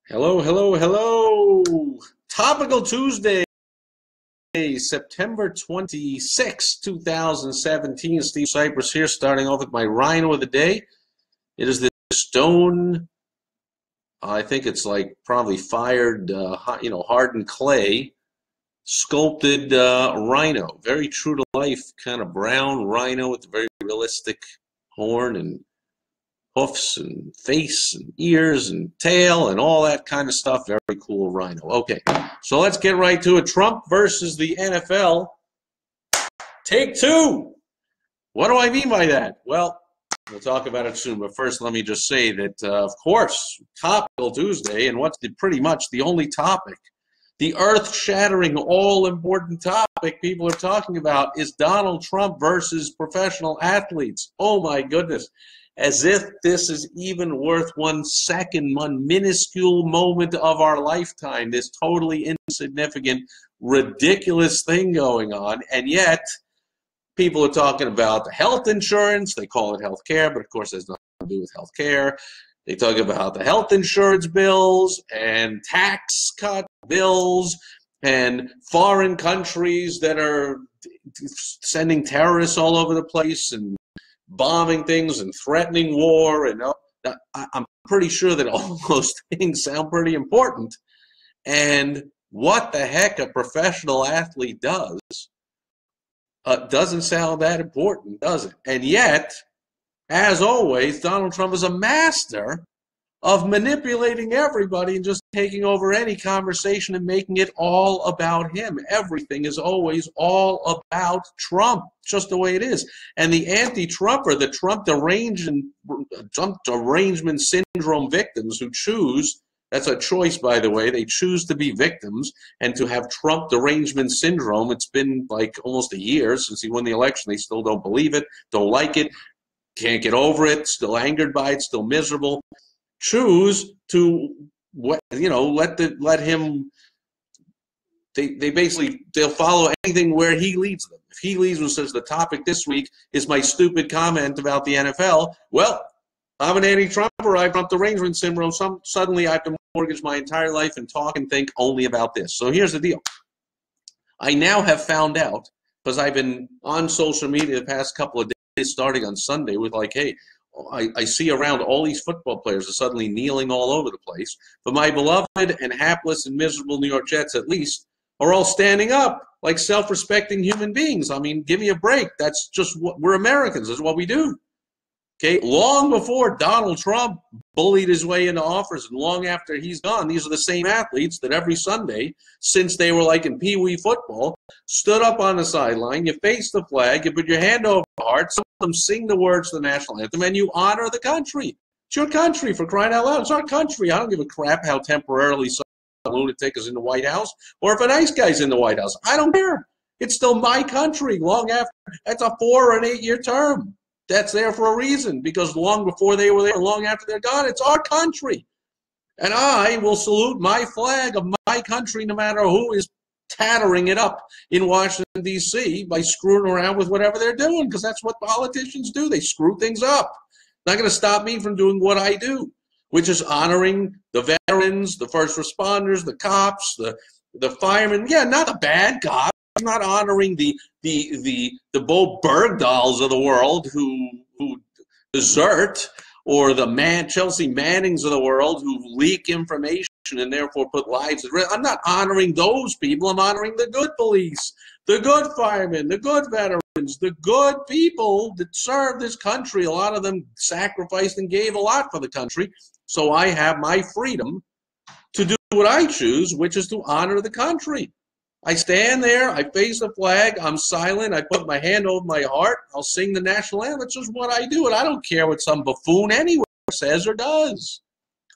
Hello, hello, hello. Topical Tuesday, September 26, 2017. Steve Sipress here, starting off with my rhino of the day. It is the stone, I think it's like probably fired, hardened clay, sculpted rhino. Very true to life, kind of brown rhino with a very realistic horn and hoofs and face and ears and tail and all that kind of stuff. Very cool rhino. Okay, so let's get right to it. Trump versus the NFL. Take two. What do I mean by that? Well, we'll talk about it soon. But first, let me just say that, of course, Topical Tuesday, and what's pretty much the only topic, the earth-shattering, all-important topic people are talking about is Donald Trump versus professional athletes. Oh, my goodness. As if this is even worth 1 second, one minuscule moment of our lifetime, this totally insignificant, ridiculous thing going on. And yet, people are talking about the health insurance. They call it health care, but of course there's nothing to do with health care. They talk about the health insurance bills and tax cut bills and foreign countries that are sending terrorists all over the place and bombing things and threatening war, and I'm pretty sure that all those things sound pretty important. And what the heck a professional athlete does doesn't sound that important, does it? And yet, as always, Donald Trump is a master of manipulating everybody and just taking over any conversation and making it all about him. Everything is always all about Trump, just the way it is. And the anti-Trumper, the Trump derangement syndrome victims who choose, that's a choice, by the way, they choose to be victims and to have Trump derangement syndrome. It's been like almost a year since he won the election. They still don't believe it, don't like it, can't get over it, still angered by it, still miserable. Choose to, let him. They basically, they'll follow anything where he leads them. If he leads and says the topic this week is my stupid comment about the NFL, well, I'm an anti-Trumper. I've got derangement syndrome. Suddenly I have to mortgage my entire life and talk and think only about this. So here's the deal. I now have found out, because I've been on social media the past couple of days, starting on Sunday, with like, hey, I see around all these football players are suddenly kneeling all over the place. But my beloved and hapless and miserable New York Jets, at least, are all standing up like self-respecting human beings. I mean, give me a break. That's just what we're Americans. That's what we do. Okay, long before Donald Trump bullied his way into office and long after he's gone, these are the same athletes that every Sunday, since they were like in Pee Wee football, stood up on the sideline, you face the flag, you put your hand over the heart, some of them sing the words to the national anthem, and you honor the country. It's your country, for crying out loud. It's our country. I don't give a crap how temporarily some lunatic is in the White House or if a nice guy's in the White House. I don't care. It's still my country long after. That's a 4 or an 8-year term. That's there for a reason, because long before they were there, long after they're gone, it's our country. And I will salute my flag of my country no matter who is tattering it up in Washington, D.C. by screwing around with whatever they're doing, because that's what politicians do. They screw things up. Not going to stop me from doing what I do, which is honoring the veterans, the first responders, the cops, the firemen. Yeah, not the bad cops. I'm not honoring the Bo Bergdahls of the world who desert, or the Chelsea Mannings of the world who leak information and therefore put lives at risk. I'm not honoring those people. I'm honoring the good police, the good firemen, the good veterans, the good people that serve this country. A lot of them sacrificed and gave a lot for the country. So I have my freedom to do what I choose, which is to honor the country. I stand there, I face the flag, I'm silent, I put my hand over my heart, I'll sing the national anthem. It's just what I do, and I don't care what some buffoon anywhere says or does.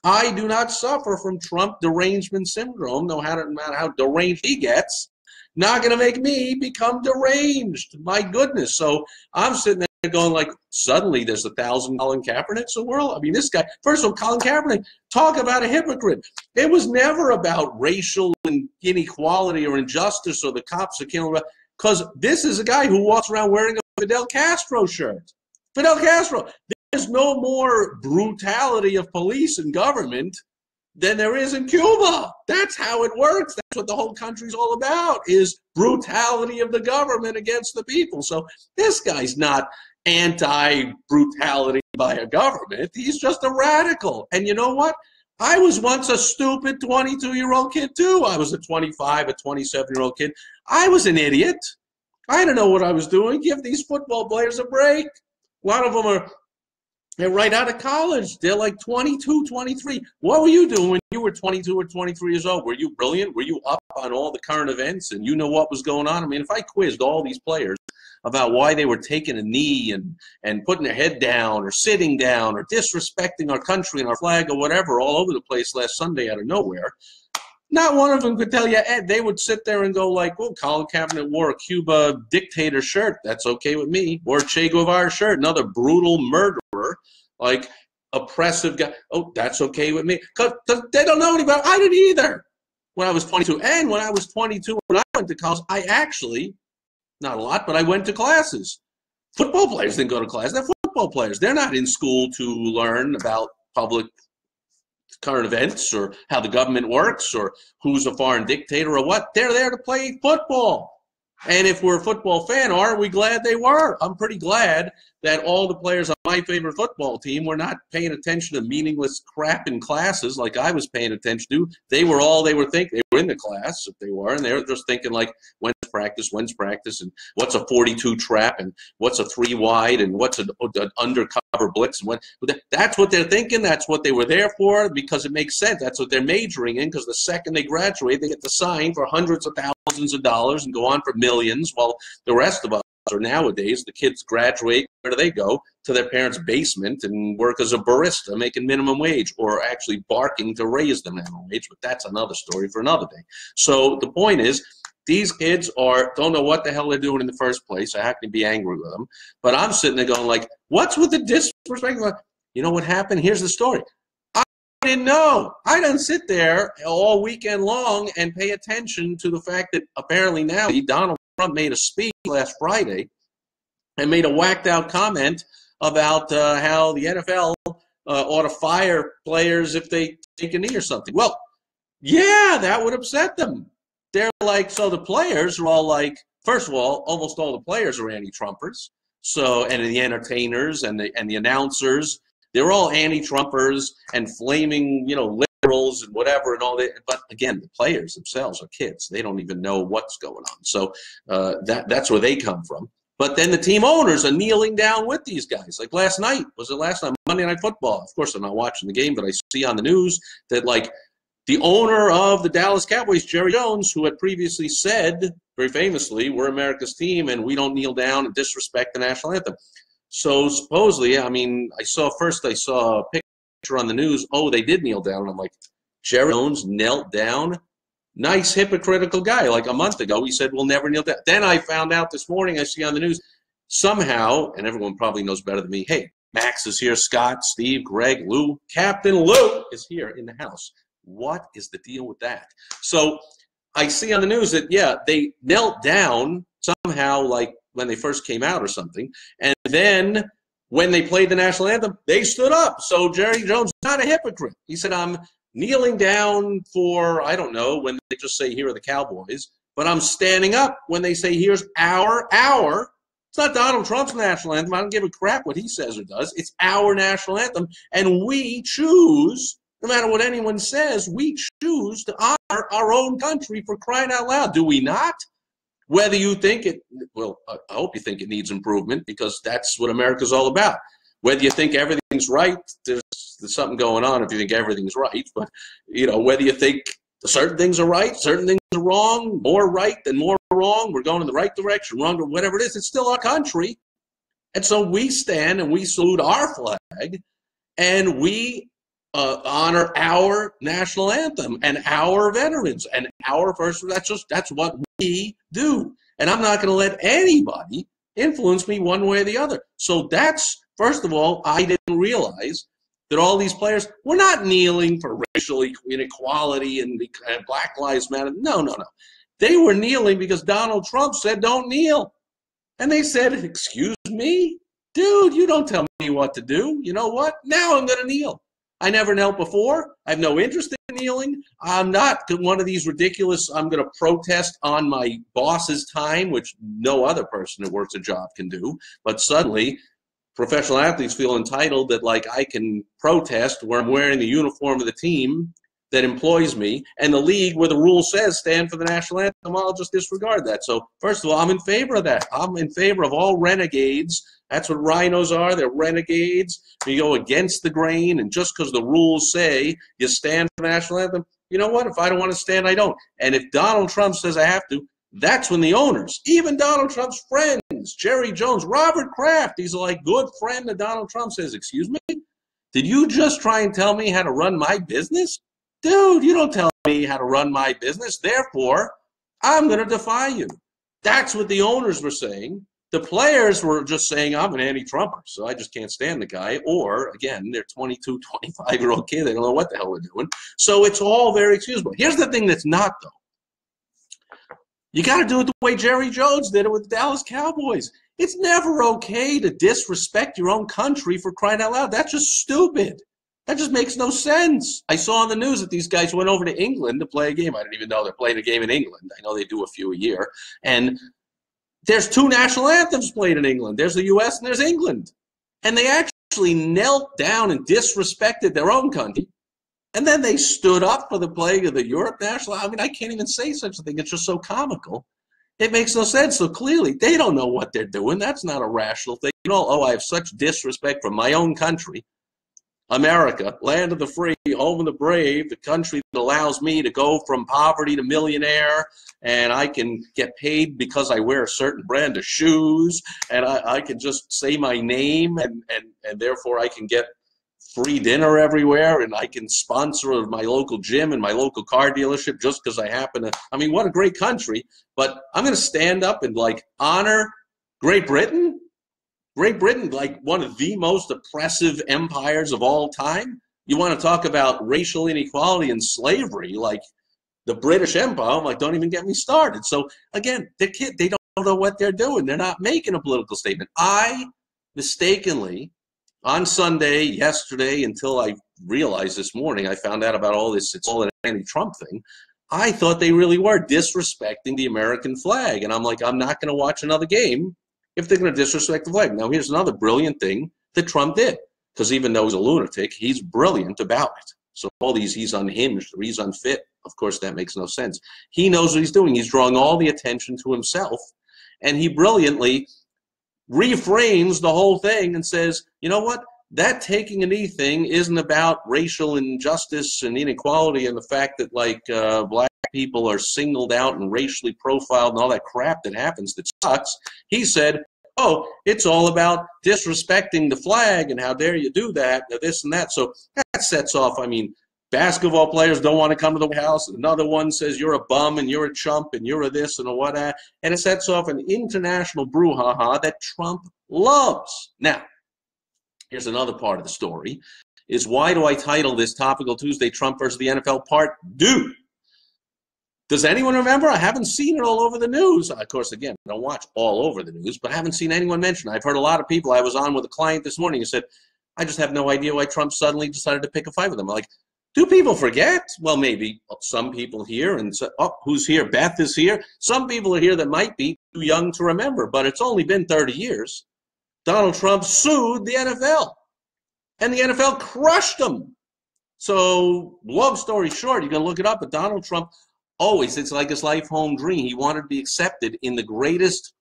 I do not suffer from Trump derangement syndrome, no matter how deranged he gets. Not going to make me become deranged. My goodness. So I'm sitting there going like, suddenly there's 1,000 Colin Kaepernicks in the world. I mean, this guy, first of all, Colin Kaepernick, talk about a hypocrite. It was never about racial inequality or injustice or the cops are killing, because this is a guy who walks around wearing a Fidel Castro shirt. Fidel Castro. There's no more brutality of police and government than there is in Cuba. That's how it works. That's what the whole country's all about, is brutality of the government against the people. So this guy's not anti-brutality by a government. He's just a radical. And you know what? I was once a stupid 22-year-old kid, too. I was a 25, a 27-year-old kid. I was an idiot. I didn't know what I was doing. Give these football players a break. A lot of them they're right out of college. They're like 22, 23. What were you doing when you were 22 or 23 years old? Were you brilliant? Were you up on all the current events and you know what was going on? I mean, if I quizzed all these players about why they were taking a knee and putting their head down or sitting down or disrespecting our country and our flag or whatever all over the place last Sunday out of nowhere, not one of them could tell you, Ed. They would sit there and go like, well, Colin Kaepernick wore a Cuba dictator shirt. That's okay with me. Wore a Che Guevara shirt. Another brutal murderer, like oppressive guy. Oh, that's okay with me. Because they don't know any about it. I didn't either when I was 22. And when I was 22, when I went to college, I actually, not a lot, but I went to classes. Football players didn't go to class. They're football players. They're not in school to learn about public current events or how the government works or who's a foreign dictator or what. They're there to play football. And if we're a football fan, aren't we glad they were? I'm pretty glad that all the players on my favorite football team were not paying attention to meaningless crap in classes like I was paying attention to. They were all they were thinking. They were in the class, if they were, and they were just thinking like, when's practice, and what's a 42 trap, and what's a 3 wide, and what's an undercover blitz. And that's what they're thinking. That's what they were there for, because it makes sense. That's what they're majoring in, because the second they graduate, they get to sign for hundreds of thousands of dollars and go on for millions, while the rest of us are nowadays, the kids graduate, where do they go? To their parents' basement and work as a barista making minimum wage, or actually barking to raise the minimum wage, but that's another story for another day. So the point is, these kids don't know what the hell they're doing in the first place. I happen to be angry with them. But I'm sitting there going like, what's with the disrespect? You know what happened? Here's the story. I didn't know. I didn't sit there all weekend long and pay attention to the fact that apparently now Donald Trump made a speech last Friday and made a whacked out comment about how the NFL ought to fire players if they take a knee or something. Well, yeah, that would upset them. They're like, so the players are all like, first of all, almost all the players are anti-Trumpers. So, and the entertainers and the announcers, they're all anti-Trumpers and flaming, liberals and whatever and all that. But again, the players themselves are kids. They don't even know what's going on. So that's where they come from. But then the team owners are kneeling down with these guys. Like last night, Monday Night Football. Of course, I'm not watching the game, but I see on the news that like, the owner of the Dallas Cowboys, Jerry Jones, who had previously said, very famously, we're America's team and we don't kneel down and disrespect the national anthem. So supposedly, I mean, I saw a picture on the news, they did kneel down. And I'm like, Jerry Jones knelt down? Nice hypocritical guy. Like a month ago, he said, we'll never kneel down. Then I found out this morning, I see on the news, somehow, and everyone probably knows better than me, hey, Max is here, Scott, Steve, Greg, Lou, Captain Lou is here in the house. What is the deal with that? So I see on the news that, yeah, they knelt down somehow like when they first came out or something. And then when they played the national anthem, they stood up. So Jerry Jones is not a hypocrite. He said, I'm kneeling down for, I don't know, when they just say, here are the Cowboys. But I'm standing up when they say, here's our. It's not Donald Trump's national anthem. I don't give a crap what he says or does. It's our national anthem. And we choose, no matter what anyone says, we choose to honor our own country, for crying out loud. Do we not? Whether you think it, well, I hope you think it needs improvement, because that's what America's all about. Whether you think everything's right, there's something going on if you think everything's right. But, whether you think certain things are right, certain things are wrong, more right than more wrong, we're going in the right direction, wrong, or whatever it is, it's still our country. And so we stand and we salute our flag, and we honor our national anthem and our veterans and our first. That's what we do, and I'm not going to let anybody influence me one way or the other. So that's, first of all, I didn't realize that all these players were not kneeling for racial inequality and Black Lives Matter. No. They were kneeling because Donald Trump said don't kneel, and they said, "Excuse me, dude, you don't tell me what to do. You know what? Now I'm going to kneel." I never knelt before. I have no interest in kneeling. I'm not one of these ridiculous, I'm going to protest on my boss's time, which no other person that works a job can do. But suddenly, professional athletes feel entitled that, like, I can protest where I'm wearing the uniform of the team that employs me, and the league where the rule says stand for the national anthem, I'll just disregard that. So first of all, I'm in favor of that. I'm in favor of all renegades. That's what rhinos are. They're renegades. You go against the grain, and just because the rules say you stand for the national anthem, you know what? If I don't want to stand, I don't. And if Donald Trump says I have to, that's when the owners, even Donald Trump's friends, Jerry Jones, Robert Kraft, he's like good friend of Donald Trump, says, excuse me, did you just try and tell me how to run my business? Dude, you don't tell me how to run my business. Therefore, I'm going to defy you. That's what the owners were saying. The players were just saying, I'm an anti-Trumper, so I just can't stand the guy. Or, again, they're 22, 25-year-old kid. They don't know what the hell they're doing. So it's all very excusable. Here's the thing that's not, though. You got to do it the way Jerry Jones did it with the Dallas Cowboys. It's never okay to disrespect your own country, for crying out loud. That's just stupid. That just makes no sense. I saw on the news that these guys went over to England to play a game. I didn't even know they're playing a game in England. I know they do a few a year. And there's two national anthems played in England. There's the U.S. and there's England. And they actually knelt down and disrespected their own country. And then they stood up for the playing of the Europe national. I mean, I can't even say such a thing. It's just so comical. It makes no sense. So clearly, they don't know what they're doing. That's not a rational thing. You know, oh, I have such disrespect for my own country. America, land of the free, home of the brave, the country that allows me to go from poverty to millionaire, and I can get paid because I wear a certain brand of shoes, and I can just say my name, and therefore I can get free dinner everywhere, and I can sponsor my local gym and my local car dealership just because I happen to. I mean, what a great country. But I'm going to stand up and, like, honor Great Britain? Great Britain, like one of the most oppressive empires of all time. You want to talk about racial inequality and slavery, like the British Empire, I'm like, don't even get me started. So again, they don't know what they're doing. They're not making a political statement. I mistakenly, on Sunday, yesterday, until I realized this morning, I found out about all this, it's all an anti-Trump thing, I thought they really were disrespecting the American flag. And I'm like, I'm not going to watch another game if they're going to disrespect the flag. Now, here's another brilliant thing that Trump did, because even though he's a lunatic, he's brilliant about it. So all these, he's unhinged or he's unfit, of course, that makes no sense. He knows what he's doing. He's drawing all the attention to himself, and he brilliantly reframes the whole thing and says, you know what? That taking a knee thing isn't about racial injustice and inequality and the fact that, like, black people are singled out and racially profiled and all that crap that happens that sucks. He said, oh, it's all about disrespecting the flag and how dare you do that, this and that. So that sets off, I mean, basketball players don't want to come to the White House. Another one says you're a bum and you're a chump and you're a this and a what. And it sets off an international brouhaha that Trump loves. Now, here's another part of the story, is why do I title this Topical Tuesday, Trump versus the NFL Part 2? Does anyone remember? I haven't seen it all over the news. Of course, again, I don't watch all over the news, but I haven't seen anyone mention it. I've heard a lot of people. I was on with a client this morning who said, I just have no idea why Trump suddenly decided to pick a fight with him. I'm like, do people forget? Well, maybe some people here, and say, oh, who's here? Beth is here. Some people are here that might be too young to remember, but it's only been 30 years. Donald Trump sued the NFL, and the NFL crushed him. So, long story short, you can look it up, but Donald Trump always, it's like his life home dream. He wanted to be accepted in the greatest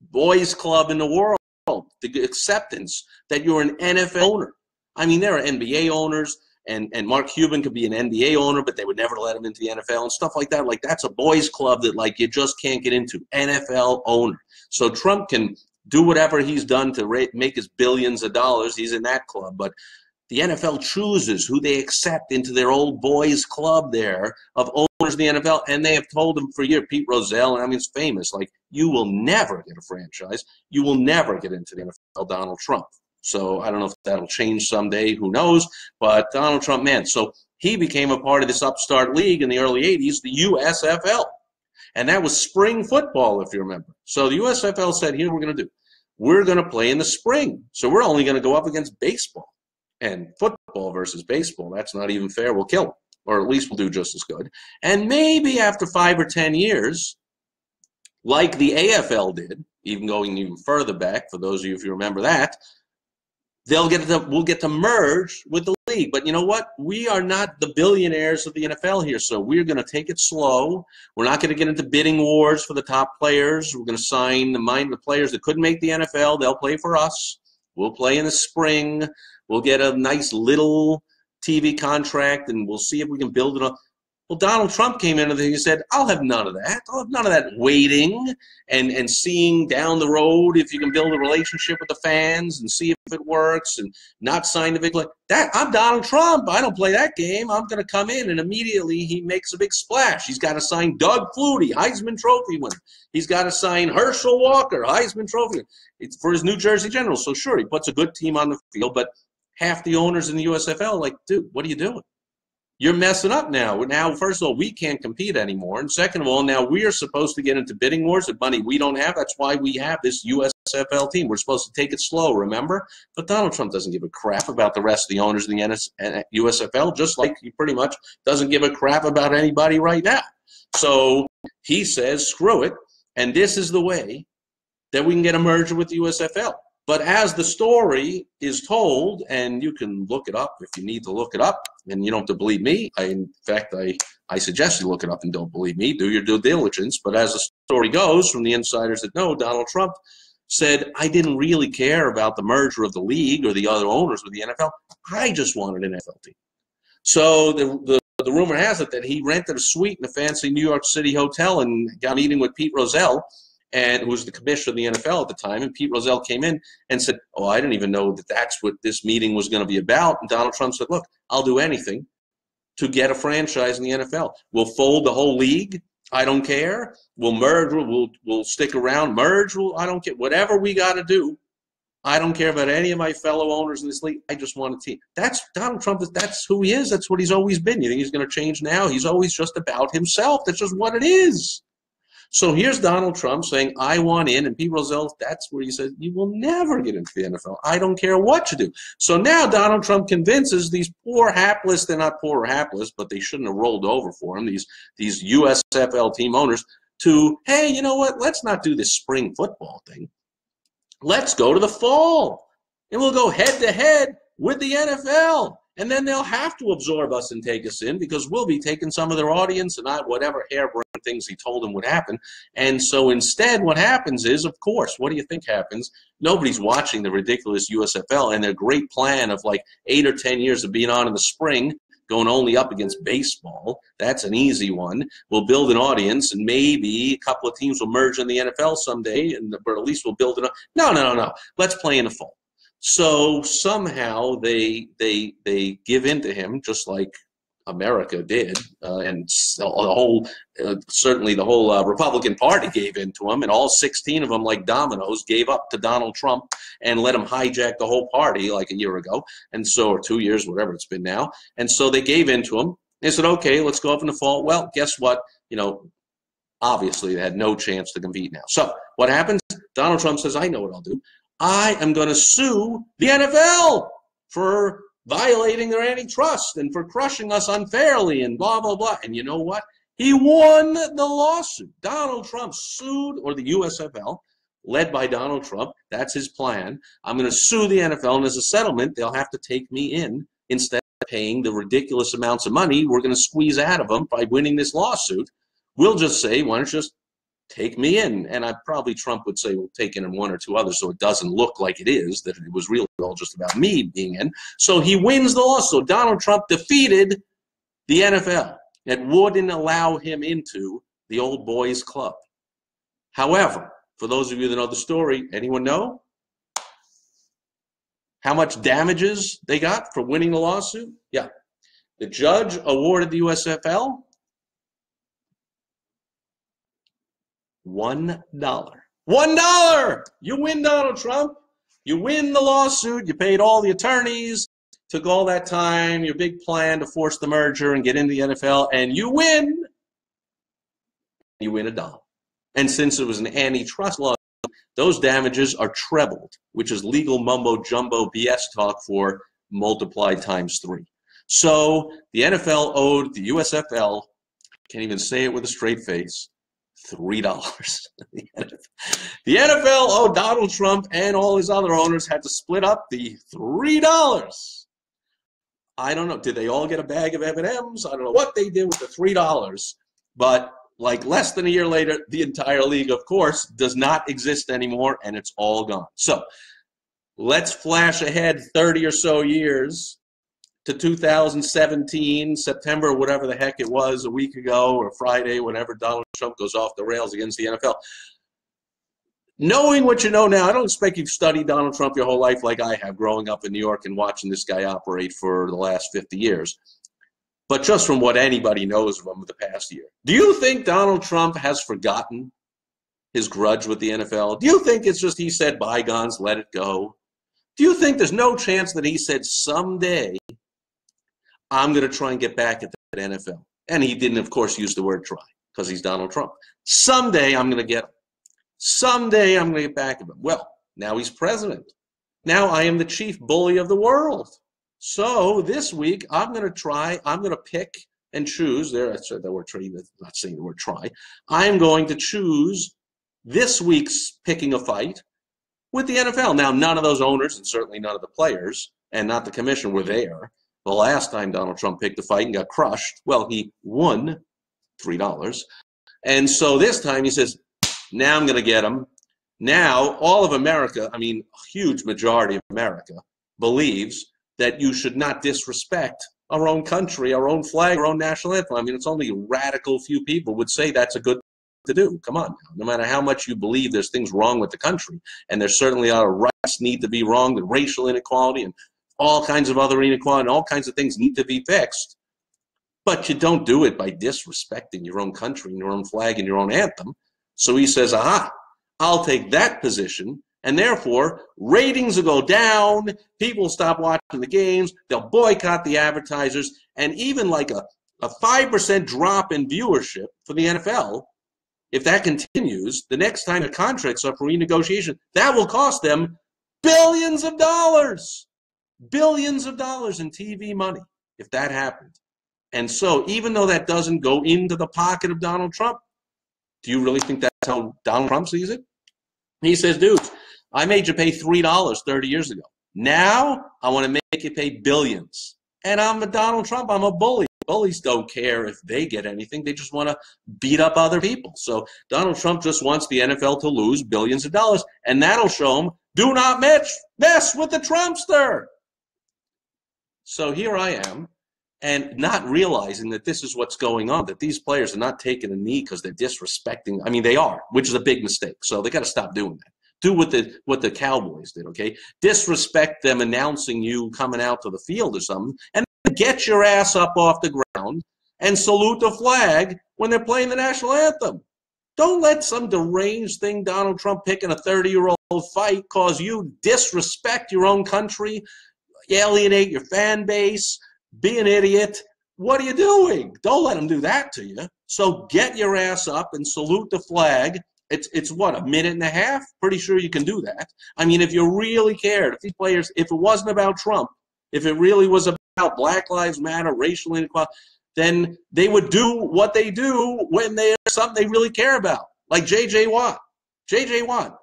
boys club in the world, the acceptance that you're an NFL owner. I mean, there are NBA owners, and Mark Cuban could be an NBA owner, but they would never let him into the NFL and stuff like that. Like, that's a boys club that, like, you just can't get into. NFL owner. So Trump can do whatever he's done to make his billions of dollars. He's in that club, but the NFL chooses who they accept into their old boys club there of owners of the NFL, and they have told him for years, Pete Rozelle, and I mean, it's famous, like, you will never get a franchise. You will never get into the NFL, Donald Trump. So I don't know if that'll change someday, who knows, but Donald Trump, man. So he became a part of this upstart league in the early 80s, the USFL. And that was spring football, if you remember. So the USFL said, here's what we're going to do. We're going to play in the spring. So we're only going to go up against baseball. And football versus baseball, that's not even fair. We'll kill them, or at least we'll do just as good. And maybe after 5 or 10 years, like the AFL did, even going even further back, for those of you if you remember that, we'll get to merge with the league. But you know what? We are not the billionaires of the NFL here, so we're going to take it slow. We're not going to get into bidding wars for the top players. We're going to sign the players that couldn't make the NFL. They'll play for us. We'll play in the spring. We'll get a nice little TV contract, and we'll see if we can build it up. Well, Donald Trump came in and he said, I'll have none of that. I'll have none of that waiting and seeing down the road if you can build a relationship with the fans and see if it works and not sign the big that. I'm Donald Trump. I don't play that game. I'm going to come in, and immediately he makes a big splash. He's got to sign Doug Flutie, Heisman Trophy winner. He's got to sign Herschel Walker, Heisman Trophy. It's for his New Jersey Generals. So sure, he puts a good team on the field, but half the owners in the USFL are like, dude, what are you doing? You're messing up now. Now, first of all, we can't compete anymore. And second of all, now we are supposed to get into bidding wars with money we don't have. That's why we have this USFL team. We're supposed to take it slow, remember? But Donald Trump doesn't give a crap about the rest of the owners of the USFL, just like he pretty much doesn't give a crap about anybody right now. So he says, screw it. And this is the way that we can get a merger with the USFL. But as the story is told, and you can look it up if you need to look it up, and you don't have to believe me. In fact, I suggest you look it up and don't believe me. Do your due diligence. But as the story goes, from the insiders that know, Donald Trump said, I didn't really care about the merger of the league or the other owners with the NFL. I just wanted an NFL team. So the rumor has it that he rented a suite in a fancy New York City hotel and got a meeting with Pete Rozelle, and who was the commissioner of the NFL at the time, and Pete Rozelle came in and said, oh, I didn't even know that that's what this meeting was going to be about. And Donald Trump said, look, I'll do anything to get a franchise in the NFL. We'll fold the whole league. I don't care. We'll merge. We'll stick around. Merge. I don't care. Whatever we got to do. I don't care about any of my fellow owners in this league. I just want a team. That's Donald Trump. That's who he is. That's what he's always been. You think he's going to change now? He's always just about himself. That's just what it is. So here's Donald Trump saying, I want in, and Pete Rozelle, that's where he says, you will never get into the NFL. I don't care what you do. So now Donald Trump convinces these poor hapless, they're not poor or hapless, but they shouldn't have rolled over for him, these USFL team owners, to, hey, you know what, let's not do this spring football thing. Let's go to the fall, and we'll go head-to-head with the NFL. And then they'll have to absorb us and take us in because we'll be taking some of their audience and not whatever harebrained things he told them would happen. And so instead what happens is, of course, what do you think happens? Nobody's watching the ridiculous USFL and their great plan of like 8 or 10 years of being on in the spring, going only up against baseball. That's an easy one. We'll build an audience, and maybe a couple of teams will merge in the NFL someday, or at least we'll build it up. No. Let's play in the fall. So somehow they give in to him, just like America did, and certainly the whole Republican Party gave in to him, and all 16 of them, like dominoes, gave up to Donald Trump and let him hijack the whole party like a year ago, and so, or 2 years, whatever it's been now. And so they gave in to him. They said, okay, let's go up in the fall. Well, guess what? Obviously they had no chance to compete now. So what happens? Donald Trump says, I know what I'll do. I am going to sue the NFL for violating their antitrust and for crushing us unfairly and blah, blah, blah. And you know what? He won the lawsuit. Donald Trump sued, or the USFL, led by Donald Trump. That's his plan. I'm going to sue the NFL, and as a settlement, they'll have to take me in instead of paying the ridiculous amounts of money we're going to squeeze out of them by winning this lawsuit. We'll just say, why don't you just take me in? And Trump would say, we'll take in one or two others so it doesn't look like it is, that it was really all just about me being in. So he wins the lawsuit. So Donald Trump defeated the NFL. It wouldn't allow him into the old boys club. However, for those of you that know the story, anyone know how much damages they got for winning the lawsuit? Yeah. The judge awarded the USFL $1. $1! You win, Donald Trump. You win the lawsuit. You paid all the attorneys, took all that time, your big plan to force the merger and get into the NFL, and you win. You win $1. And since it was an antitrust law, those damages are trebled, which is legal mumbo-jumbo BS talk for multiplied times 3. So the NFL owed the USFL, can't even say it with a straight face, $3. The NFL owed Donald Trump and all his other owners had to split up the $3. I don't know. Did they all get a bag of M&Ms? I don't know what they did with the $3. But like less than a year later, the entire league, of course, does not exist anymore, and it's all gone. So let's flash ahead 30 or so years to 2017, September, whatever the heck it was, a week ago or Friday, whenever Donald Trump goes off the rails against the NFL. Knowing what you know now, I don't expect you've studied Donald Trump your whole life like I have, growing up in New York and watching this guy operate for the last 50 years. But just from what anybody knows of him the past year, do you think Donald Trump has forgotten his grudge with the NFL? Do you think it's just he said bygones, let it go? Do you think there's no chance that he said someday I'm going to try and get back at that NFL? And he didn't, of course, use the word try because he's Donald Trump. Someday I'm going to get him. Someday I'm going to get back at him. Well, now he's president. Now I am the chief bully of the world. So this week I'm going to pick and choose. There, I said the word try, not saying the word try. I'm going to choose this week's picking a fight with the NFL. Now, none of those owners and certainly none of the players and not the commission were there the last time Donald Trump picked a fight and got crushed. Well, he won $3. And so this time he says, now I'm going to get him. Now, all of America, I mean, a huge majority of America believes that you should not disrespect our own country, our own flag, our own national anthem. I mean, it's only a radical few people would say that's a good thing to do. Come on now. No matter how much you believe there's things wrong with the country, and there's certainly our rights need to be wrong, the racial inequality and all kinds of other inequality and all kinds of things need to be fixed. But you don't do it by disrespecting your own country and your own flag and your own anthem. So he says, aha, I'll take that position, and therefore ratings will go down, people will stop watching the games, they'll boycott the advertisers, and even like a 5% drop in viewership for the NFL, if that continues, the next time the contract's up for renegotiation, that will cost them billions of dollars. Billions of dollars in TV money if that happened. And so even though that doesn't go into the pocket of Donald Trump, do you really think that's how Donald Trump sees it? He says, dudes, I made you pay $3 30 years ago. Now I want to make you pay billions. And I'm a Donald Trump. I'm a bully. Bullies don't care if they get anything. They just want to beat up other people. So Donald Trump just wants the NFL to lose billions of dollars, and that'll show him, do not mess with the Trumpster. So here I am, and not realizing that this is what's going on, that these players are not taking a knee because they're disrespecting. I mean, they are, which is a big mistake. So they got to stop doing that. Do what the Cowboys did, okay? Disrespect them announcing you coming out to the field or something, and get your ass up off the ground and salute the flag when they're playing the national anthem. Don't let some deranged thing, Donald Trump picking a 30-year-old fight, cause you disrespect your own country, alienate your fan base, be an idiot. What are you doing? Don't let them do that to you. So get your ass up and salute the flag. It's what, a minute and a half? Pretty sure you can do that. I mean, if you really cared, if these players, if it wasn't about Trump, if it really was about Black Lives Matter, racial inequality, then they would do what they do when there's something they really care about, like J.J. Watt. J.J. Watt.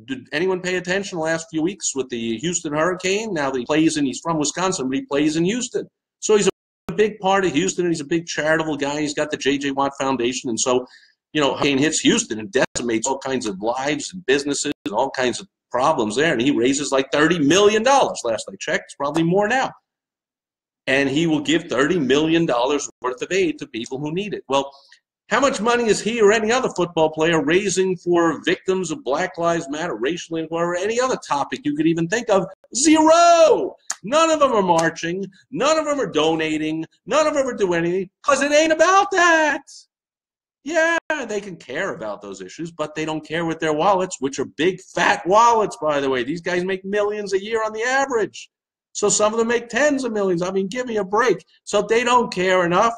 Did anyone pay attention the last few weeks with the Houston Hurricane? Now that he's from Wisconsin, but he plays in Houston. So he's a big part of Houston, and he's a big charitable guy. He's got the J.J. Watt Foundation, and so, you know, hurricane hits Houston and decimates all kinds of lives and businesses and all kinds of problems there, and he raises like $30 million. Last I checked, it's probably more now. And he will give $30 million worth of aid to people who need it. Well, how much money is he or any other football player raising for victims of Black Lives Matter, racial inequality, or any other topic you could even think of? Zero! None of them are marching. None of them are donating. None of them are doing anything because it ain't about that. Yeah, they can care about those issues, but they don't care with their wallets, which are big, fat wallets, by the way. These guys make millions a year on the average. So some of them make tens of millions. I mean, give me a break. So they don't care enough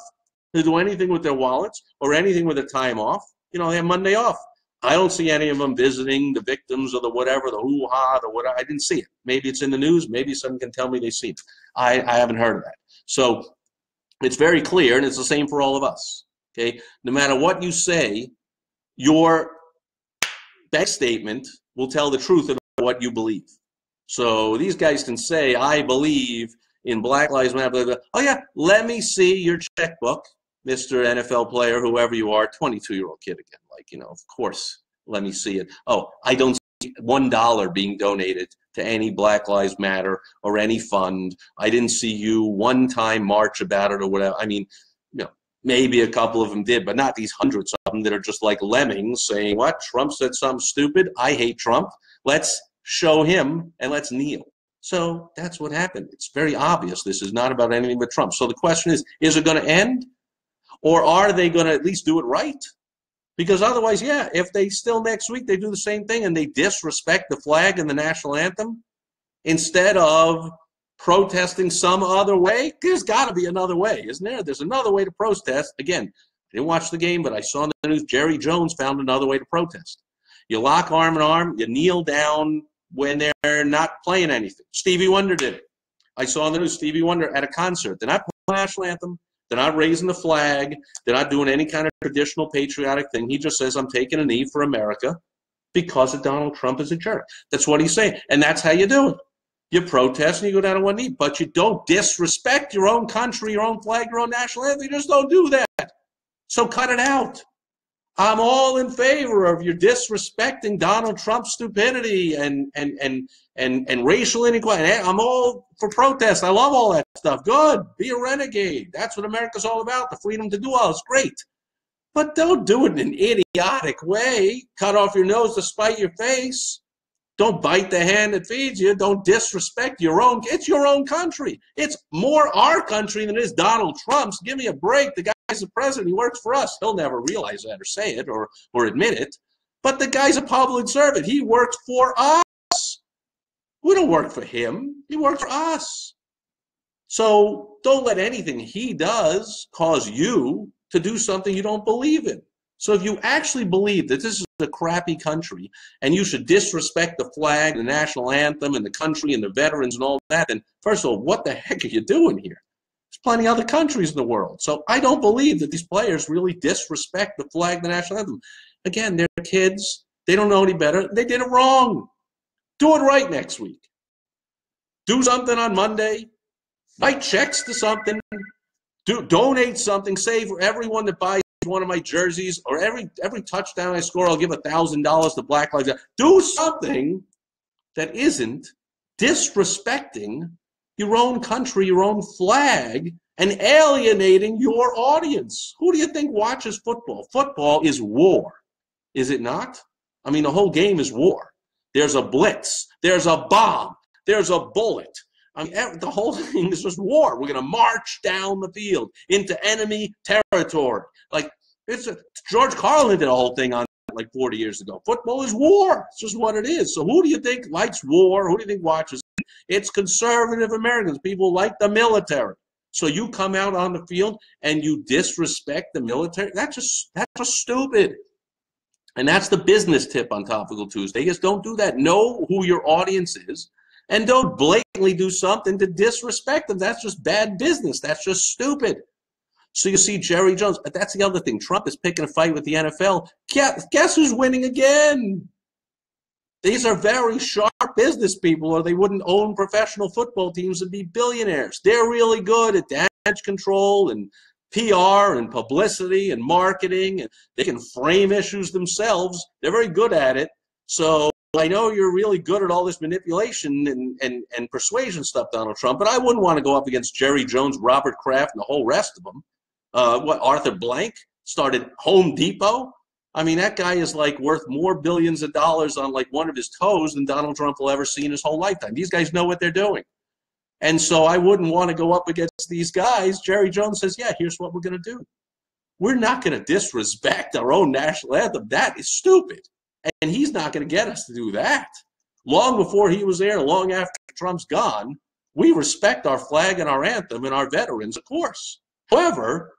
to do anything with their wallets or anything with their time off. You know, they have Monday off. I don't see any of them visiting the victims or the whatever, the hoo-ha, the whatever. I didn't see it. Maybe it's in the news. Maybe someone can tell me they see it. I haven't heard of that. So it's very clear, and it's the same for all of us. Okay, no matter what you say, your bank statement will tell the truth about what you believe. So these guys can say, I believe in Black Lives Matter. Blah, blah, blah. Oh, yeah, let me see your checkbook, Mr. NFL player, whoever you are, 22-year-old kid again. Like, you know, of course, let me see it. Oh, I don't see $1 being donated to any Black Lives Matter or any fund. I didn't see you one time march about it or whatever. I mean, you know, maybe a couple of them did, but not these hundreds of them that are just like lemmings saying, what, Trump said something stupid? I hate Trump. Let's show him and let's kneel. So that's what happened. It's very obvious this is not about anything but Trump. So the question is it going to end? Or are they going to at least do it right? Because otherwise, yeah, if they still next week they do the same thing and they disrespect the flag and the national anthem instead of protesting some other way, there's got to be another way, isn't there? There's another way to protest. Again, I didn't watch the game, but I saw in the news Jerry Jones found another way to protest. You lock arm in arm, you kneel down when they're not playing anything. Stevie Wonder did it. I saw in the news Stevie Wonder at a concert. They're not playing the national anthem. They're not raising the flag. They're not doing any kind of traditional patriotic thing. He just says, I'm taking a knee for America because of Donald Trump is a jerk. That's what he's saying. And that's how you do it. You protest and you go down on one knee, but you don't disrespect your own country, your own flag, your own national anthem. You just don't do that. So cut it out. I'm all in favor of your disrespecting Donald Trump's stupidity and racial inequality. I'm all for protest. I love all that stuff. Good. Be a renegade. That's what America's all about, the freedom to do all. It's great. But don't do it in an idiotic way. Cut off your nose to spite your face. Don't bite the hand that feeds you. Don't disrespect your own. It's your own country. It's more our country than it is Donald Trump's. Give me a break. The guy's the president. He works for us. He'll never realize that or say it or admit it. But the guy's a public servant. He works for us. We don't work for him. He works for us. So don't let anything he does cause you to do something you don't believe in. So if you actually believe that this is a crappy country and you should disrespect the flag, the national anthem, and the country and the veterans and all that, then first of all, what the heck are you doing here? There's plenty of other countries in the world. So I don't believe that these players really disrespect the flag, the national anthem. Again, they're kids. They don't know any better. They did it wrong. Do it right next week. Do something on Monday. Write checks to something. Donate something. Say for everyone that buys one of my jerseys or every touchdown I score, I'll give $1,000 to Black Lives Matter. Do something that isn't disrespecting your own country, your own flag, and alienating your audience. Who do you think watches football? Football is war, is it not? I mean, the whole game is war. There's a blitz. There's a bomb. There's a bullet. I mean, the whole thing is just war. We're going to march down the field into enemy territory. Like, George Carlin did a whole thing on that like 40 years ago. Football is war. It's just what it is. So who do you think likes war? Who do you think watches it? It's conservative Americans. People like the military. So you come out on the field and you disrespect the military? That's just stupid. And that's the business tip on Topical Tuesday is don't do that. Know who your audience is. And don't blatantly do something to disrespect them. That's just bad business. That's just stupid. So you see Jerry Jones. That's the other thing. Trump is picking a fight with the NFL. Guess who's winning again? These are very sharp business people, or they wouldn't own professional football teams and be billionaires. They're really good at damage control and PR and publicity and marketing. And they can frame issues themselves. They're very good at it. So I know you're really good at all this manipulation and persuasion stuff, Donald Trump, but I wouldn't want to go up against Jerry Jones, Robert Kraft, and the whole rest of them. Arthur Blank started Home Depot? I mean, that guy is like worth more billions of dollars on like one of his toes than Donald Trump will ever see in his whole lifetime. These guys know what they're doing. And so I wouldn't want to go up against these guys. Jerry Jones says, yeah, here's what we're going to do. We're not going to disrespect our own national anthem. That is stupid. And he's not going to get us to do that. Long before he was there, long after Trump's gone, we respect our flag and our anthem and our veterans, of course. However,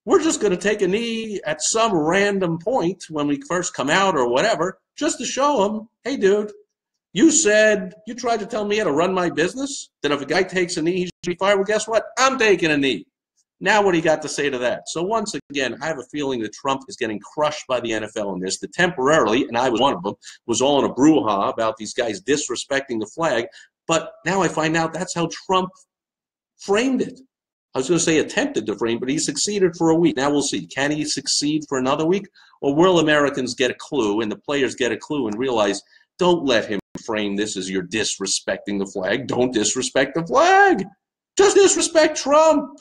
we're just going to take a knee at some random point when we first come out or whatever, just to show them, hey, dude, you tried to tell me how to run my business, that if a guy takes a knee, he should be fired. Well, guess what? I'm taking a knee. Now what do you got to say to that? So once again, I have a feeling that Trump is getting crushed by the NFL in this, that temporarily, and I was one of them, was all in a brouhaha about these guys disrespecting the flag. But now I find out that's how Trump framed it. I was going to say attempted to frame, but he succeeded for a week. Now we'll see. Can he succeed for another week? Or will Americans get a clue and the players get a clue and realize, don't let him frame this as you're disrespecting the flag. Don't disrespect the flag. Just disrespect Trump.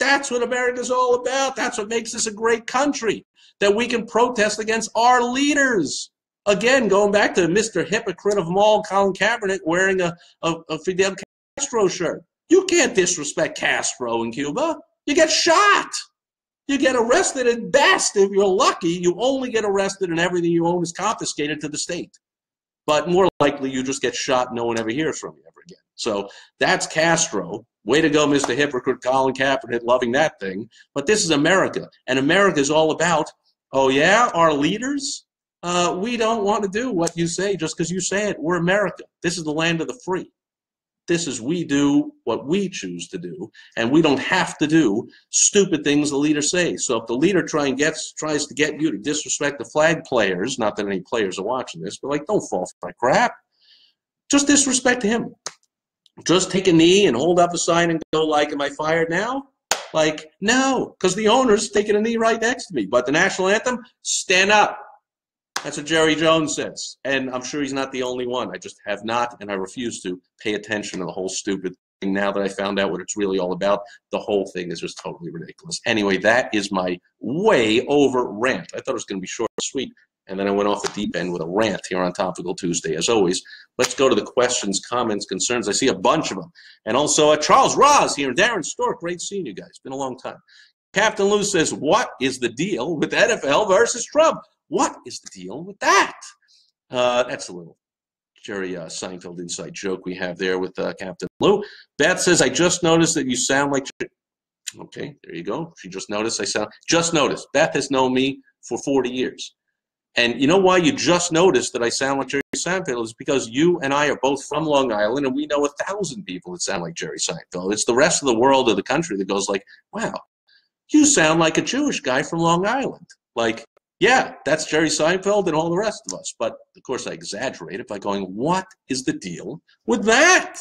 That's what America's all about. That's what makes this a great country, that we can protest against our leaders. Again, going back to Mr. Hypocrite of them all, Colin Kaepernick, wearing a Fidel Castro shirt. You can't disrespect Castro in Cuba. You get shot. You get arrested at best. If you're lucky, you only get arrested and everything you own is confiscated to the state. But more likely, you just get shot and no one ever hears from you ever again. So that's Castro. Way to go, Mr. Hypocrite, Colin Kaepernick, loving that thing. But this is America. And America is all about, oh, yeah, our leaders, we don't want to do what you say just because you say it. We're America. This is the land of the free. This is we do what we choose to do, and we don't have to do stupid things the leader says. So if the leader tries to get you to disrespect the flag players, not that any players are watching this, but like, don't fall for that crap. Just disrespect him. Just take a knee and hold up a sign and go like, am I fired now? Like, no, because the owner's taking a knee right next to me. But the national anthem, stand up. That's what Jerry Jones says. And I'm sure he's not the only one. I just have not, and I refuse to pay attention to the whole stupid thing now that I found out what it's really all about. The whole thing is just totally ridiculous. Anyway, that is my way over rant. I thought it was going to be short and sweet, and then I went off the deep end with a rant here on Topical Tuesday. As always, let's go to the questions, comments, concerns. I see a bunch of them. And also Charles Roz here, and Darren Stork. Great seeing you guys. It's been a long time. Captain Lou says, what is the deal with NFL versus Trump? What is the deal with that? That's a little Jerry Seinfeld inside joke we have there with Captain Lou. Beth says, I just noticed that you sound like... Okay, there you go. She just noticed I sound... Just noticed. Beth has known me for 40 years. And you know why you just noticed that I sound like Jerry Seinfeld is because you and I are both from Long Island, and we know 1,000 people that sound like Jerry Seinfeld. It's the rest of the world or the country that goes like, wow, you sound like a Jewish guy from Long Island. Like, yeah, that's Jerry Seinfeld and all the rest of us. But, of course, I exaggerate it by going, what is the deal with that?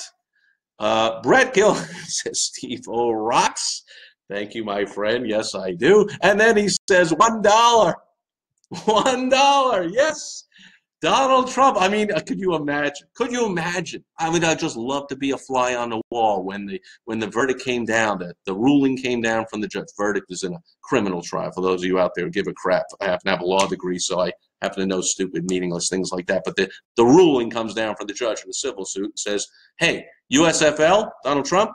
Brett Gill says, Steve O rocks. Thank you, my friend. Yes, I do. And then he says, $1. $1. Yes. Donald Trump. I mean, could you imagine? Could you imagine? I mean, I'd just love to be a fly on the wall when the verdict came down, the ruling came down from the judge. Verdict is in a criminal trial. For those of you out there who give a crap, I happen to have a law degree, so I happen to know stupid, meaningless things like that. But the ruling comes down from the judge in a civil suit and says, hey, USFL, Donald Trump,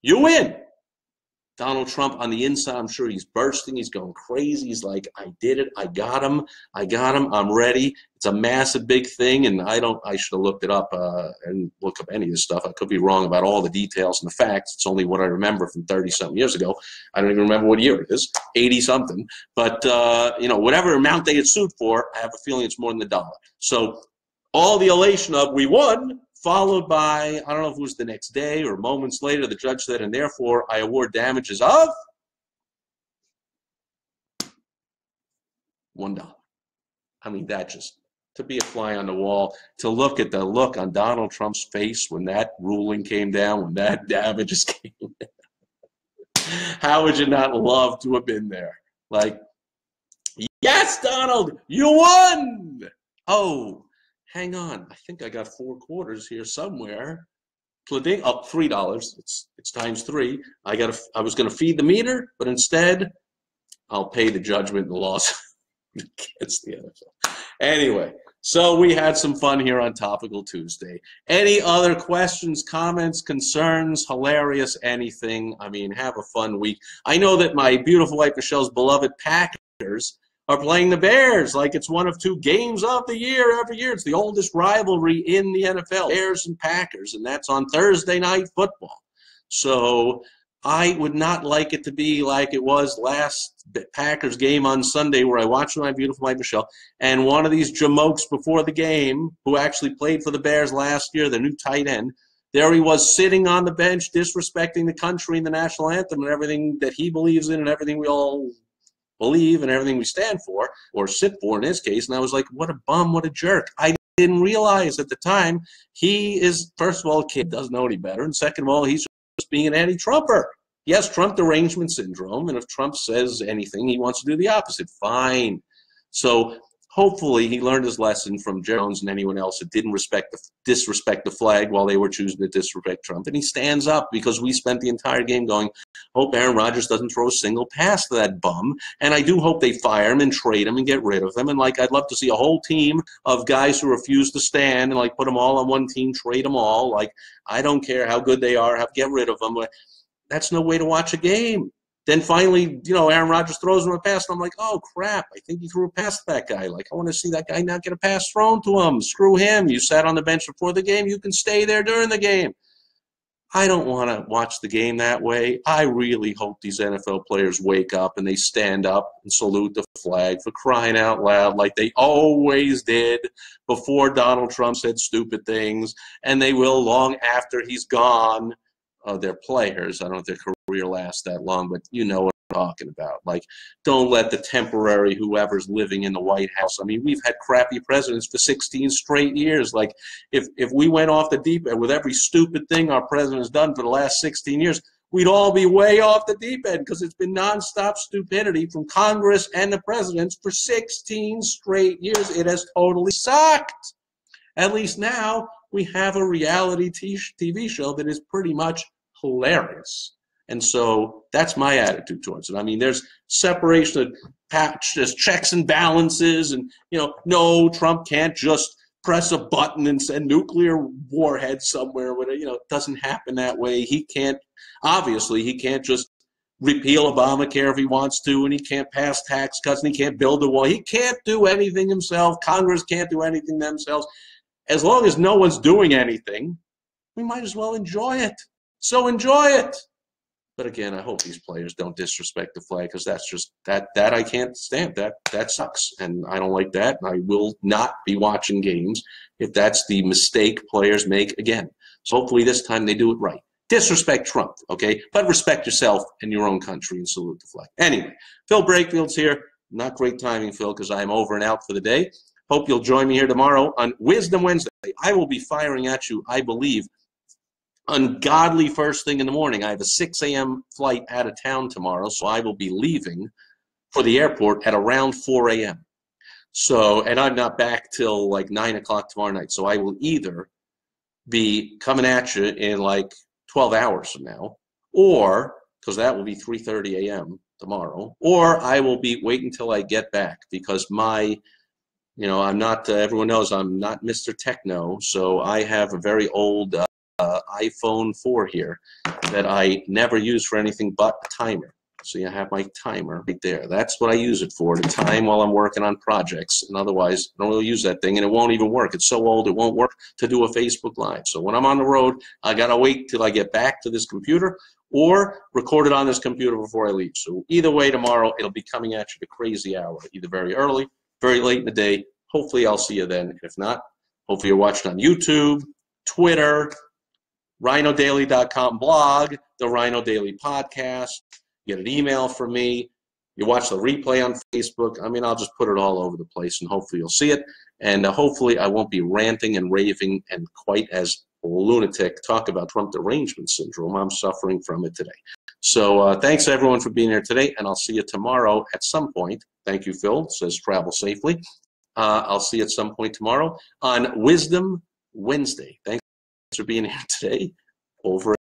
you win. Donald Trump on the inside, I'm sure he's bursting. He's going crazy. He's like, I did it. I got him. I'm ready. It's a massive, big thing, and I should have looked it up and look up any of this stuff. I could be wrong about all the details and the facts. It's only what I remember from 30-something years ago. I don't even remember what year it is, 80-something. But, whatever amount they had sued for, I have a feeling it's more than $1. So all the elation of we won, followed by, I don't know if it was the next day or moments later, the judge said, and therefore I award damages of $1. I mean, that just, to be a fly on the wall, to look at the look on Donald Trump's face when that ruling came down, when that damages came down. How would you not love to have been there? Like, yes, Donald, you won! Oh, hang on, I think I got 4 quarters here somewhere. Up $3. It's times 3. I was gonna feed the meter, but instead, I'll pay the judgment and the loss against the NFL. Anyway, so we had some fun here on Topical Tuesday. Any other questions, comments, concerns, hilarious, anything? I mean, have a fun week. I know that my beautiful wife Michelle's beloved Packers are playing the Bears like it's one of 2 games of the year every year. It's the oldest rivalry in the NFL, Bears and Packers, and that's on Thursday Night Football. So I would not like it to be like it was last Packers game on Sunday where I watched my beautiful wife Michelle, and one of these jamokes before the game, who actually played for the Bears last year, the new tight end, there he was sitting on the bench disrespecting the country and the national anthem and everything that he believes in and everything we all believe and everything we stand for, or sit for in his case. And I was like, what a bum, what a jerk. I didn't realize at the time he is, first of all, a kid, doesn't know any better, and second of all, he's just being an anti-Trumper. Yes, Trump derangement syndrome, and if Trump says anything, he wants to do the opposite. Fine. So hopefully he learned his lesson from Jones and anyone else that didn't disrespect the flag while they were choosing to disrespect Trump. And he stands up, because we spent the entire game going, hope Aaron Rodgers doesn't throw a single pass to that bum. And I do hope they fire him and trade him and get rid of him. And, like, I'd love to see a whole team of guys who refuse to stand and, like, put them all on one team, trade them all. Like, I don't care how good they are, get rid of them. That's no way to watch a game. Then finally, Aaron Rodgers throws him a pass, and I'm like, oh, crap, I think he threw a pass to that guy. Like, I want to see that guy not get a pass thrown to him. Screw him. You sat on the bench before the game. You can stay there during the game. I don't want to watch the game that way. I really hope these NFL players wake up and they stand up and salute the flag, for crying out loud, like they always did before Donald Trump said stupid things, and they will long after he's gone. They're players. I don't know if their career lasts that long, but you know what I'm talking about. Like, don't let the temporary whoever's living in the White House. I mean, we've had crappy presidents for 16 straight years. Like, if we went off the deep end with every stupid thing our president has done for the last 16 years, we'd all be way off the deep end, because it's been nonstop stupidity from Congress and the presidents for 16 straight years. It has totally sucked. At least now we have a reality TV show that is pretty much hilarious. And so that's my attitude towards it. I mean, there's separation of there's checks and balances, and, no, Trump can't just press a button and send nuclear warheads somewhere. It doesn't happen that way. He can't just repeal Obamacare if he wants to, and he can't pass tax cuts, and he can't build a wall. He can't do anything himself. Congress can't do anything themselves. As long as no one's doing anything, we might as well enjoy it. So enjoy it. But again, I hope these players don't disrespect the flag, because that's just that I can't stand. That sucks, and I don't like that. I will not be watching games if that's the mistake players make again. So hopefully this time they do it right. Disrespect Trump, okay? But respect yourself and your own country and salute the flag. Anyway, Phil Breakfield's here. Not great timing, Phil, because I'm over and out for the day. Hope you'll join me here tomorrow on Wisdom Wednesday. I will be firing at you, I believe, ungodly first thing in the morning. I have a 6 a.m. flight out of town tomorrow, so I will be leaving for the airport at around 4 a.m. So, and I'm not back till like 9 o'clock tomorrow night. So I will either be coming at you in like 12 hours from now, or, because that will be 3:30 a.m. tomorrow, or I will be waiting until I get back, because I'm not, everyone knows I'm not Mr. Techno, so I have a very old iPhone 4 here that I never use for anything but a timer. So you have my timer right there. That's what I use it for, to time while I'm working on projects. And otherwise, I don't really use that thing, and it won't even work. It's so old, it won't work to do a Facebook Live. So when I'm on the road, I got to wait till I get back to this computer, or record it on this computer before I leave. So either way, tomorrow, it'll be coming at you the crazy hour, either very early, very late in the day. Hopefully, I'll see you then. If not, hopefully you're watching on YouTube, Twitter, RhinoDaily.com blog, the Rhino Daily podcast. You get an email from me. You watch the replay on Facebook. I mean, I'll just put it all over the place, and hopefully you'll see it. And hopefully I won't be ranting and raving and quite as lunatic. Talk about Trump derangement syndrome. I'm suffering from it today. So thanks, everyone, for being here today, and I'll see you tomorrow at some point. Thank you, Phil. It says travel safely. I'll see you at some point tomorrow on Wisdom Wednesday. Thanks for being here today. Over.